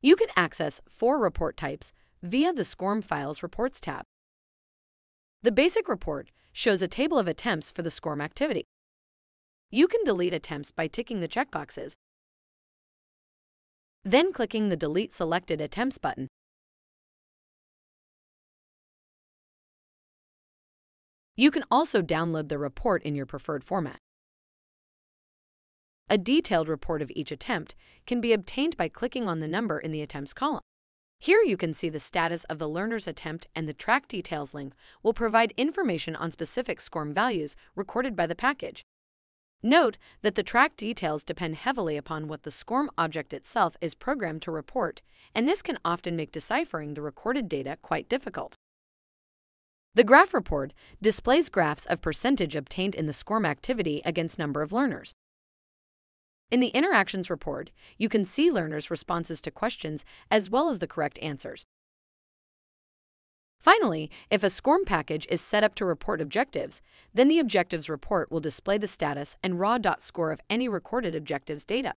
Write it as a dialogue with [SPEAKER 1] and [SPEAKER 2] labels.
[SPEAKER 1] You can access 4 report types via the SCORM Files Reports tab. The basic report shows a table of attempts for the SCORM activity. You can delete attempts by ticking the checkboxes, then clicking the Delete Selected Attempts button. You can also download the report in your preferred format. A detailed report of each attempt can be obtained by clicking on the number in the attempts column. Here you can see the status of the learner's attempt, and the Track Details link will provide information on specific SCORM values recorded by the package. Note that the track details depend heavily upon what the SCORM object itself is programmed to report, and this can often make deciphering the recorded data quite difficult. The graph report displays graphs of percentage obtained in the SCORM activity against number of learners. In the Interactions report, you can see learners' responses to questions as well as the correct answers. Finally, if a SCORM package is set up to report objectives, then the Objectives report will display the status and raw.score of any recorded objectives data.